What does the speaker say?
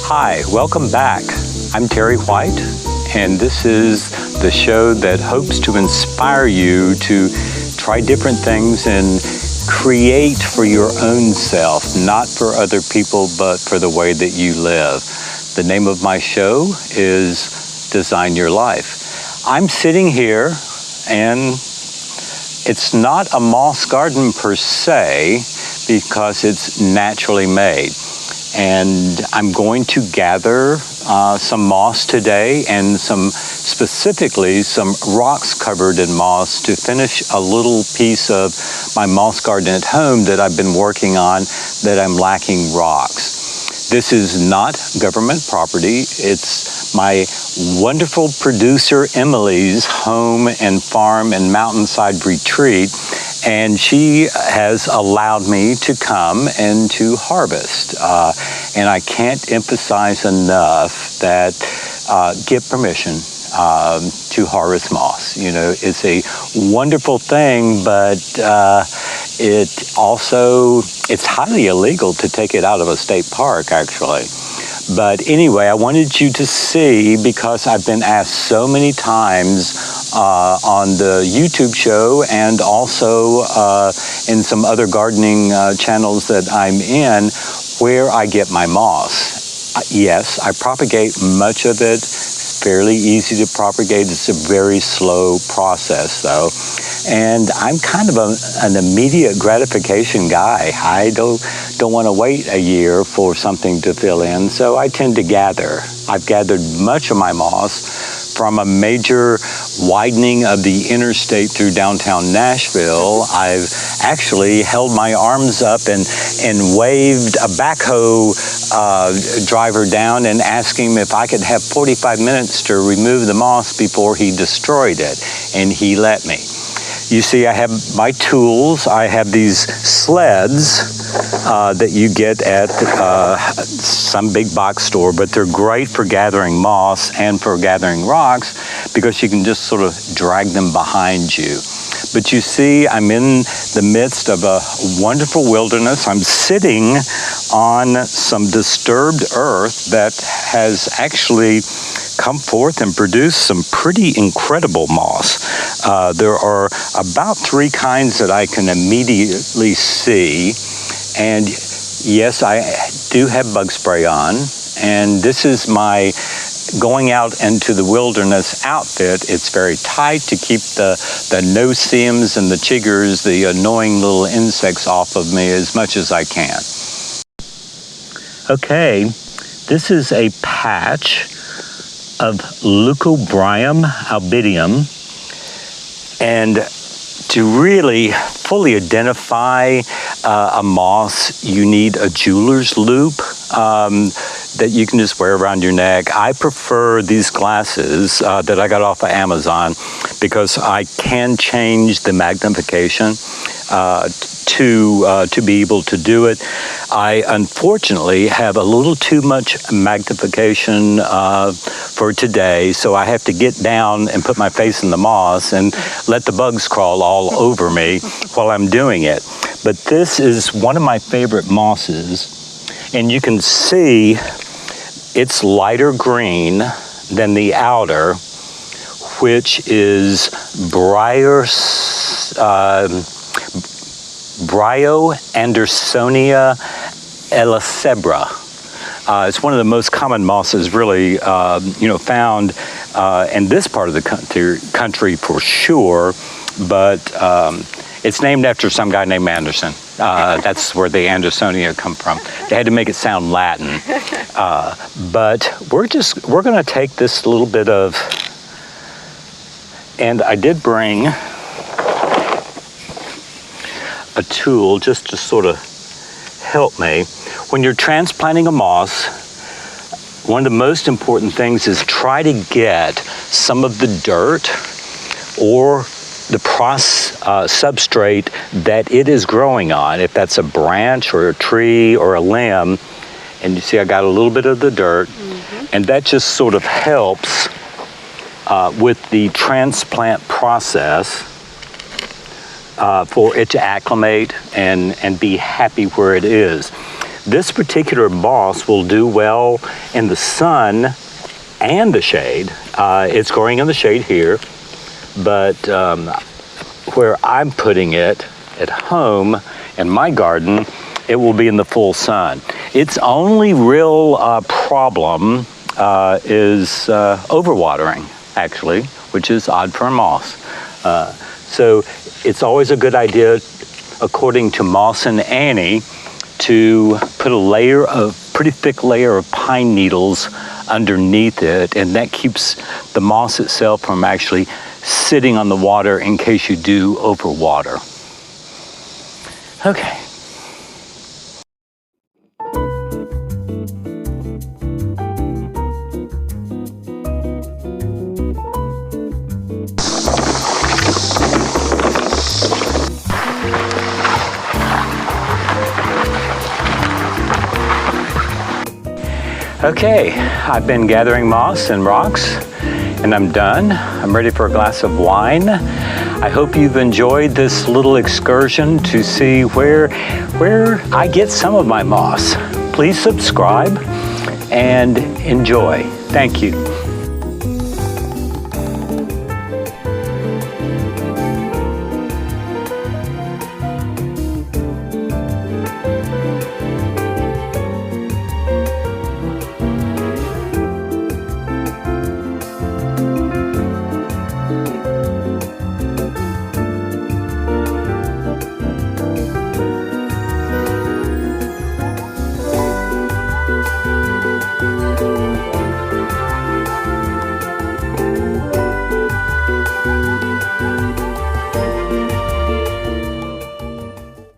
Hi, welcome back. I'm Terry White, and this is the show that hopes to inspire you to try different things and create for your own self, not for other people, but for the way that you live. The name of my show is Design Your Life. I'm sitting here, and it's not a moss garden per se, because it's naturally made. And I'm going to gather some moss today, and specifically some rocks covered in moss to finish a little piece of my moss garden at home that I've been working on that I'm lacking rocks. This is not government property. It's my wonderful producer Emily's home and farm and mountainside retreat, and she has allowed me to come and to harvest. And I can't emphasize enough that get permission to harvest moss. You know, it's a wonderful thing, but it's highly illegal to take it out of a state park, actually. But anyway, I wanted you to see, because I've been asked so many times on the YouTube show and also in some other gardening channels that I'm in, where I get my moss. Yes, I propagate much of it. It's fairly easy to propagate. It's a very slow process, though. And I'm kind of an immediate gratification guy. I don't want to wait a year for something to fill in, so I tend to gather. I've gathered much of my moss from a major widening of the interstate through downtown Nashville. I've actually held my arms up and waved a backhoe driver down and asked him if I could have 45 minutes to remove the moss before he destroyed it, and he let me. You see, I have my tools. I have these sleds that you get at some big box store, but they're great for gathering moss and for gathering rocks because you can just sort of drag them behind you. But you see, I'm in the midst of a wonderful wilderness. I'm sitting on some disturbed earth that has actually come forth and produced some pretty incredible moss. There are about 3 kinds that I can immediately see. And yes, I do have bug spray on. And this is my going out into the wilderness outfit. It's very tight to keep the no-see-ums and the chiggers, the annoying little insects, off of me as much as I can. Okay, this is a patch of Leucobrium albidium, and to really fully identify a moss, you need a jeweler's loop that you can just wear around your neck. I prefer these glasses that I got off of Amazon because I can change the magnification to be able to do it. I unfortunately have a little too much magnification for today, so I have to get down and put my face in the moss and let the bugs crawl all over me while I'm doing it. But this is one of my favorite mosses, and you can see it's lighter green than the outer, which is Bryo-Andersonia elacebra. It's one of the most common mosses really found in this part of the country for sure, but it's named after some guy named Anderson. That's where the Andersonia come from. They had to make it sound Latin. But we're going to take this little bit of, and I did bring a tool just to sort of help me. When you're transplanting a moss, one of the most important things is try to get some of the dirt or the substrate that it is growing on, if that's a branch or a tree or a limb. And you see I got a little bit of the dirt, and that just sort of helps with the transplant process for it to acclimate and be happy where it is. This particular moss will do well in the sun and the shade. It's growing in the shade here, but where I'm putting it at home in my garden, it will be in the full sun. Its only real problem is overwatering, actually, which is odd for a moss. So it's always a good idea, according to Moss and Annie, to put a pretty thick layer of pine needles underneath it, and that keeps the moss itself from actually sitting on the water in case you do overwater. Okay. Okay, I've been gathering moss and rocks, and I'm done. I'm ready for a glass of wine. I hope you've enjoyed this little excursion to see where I get some of my moss. Please subscribe and enjoy. Thank you.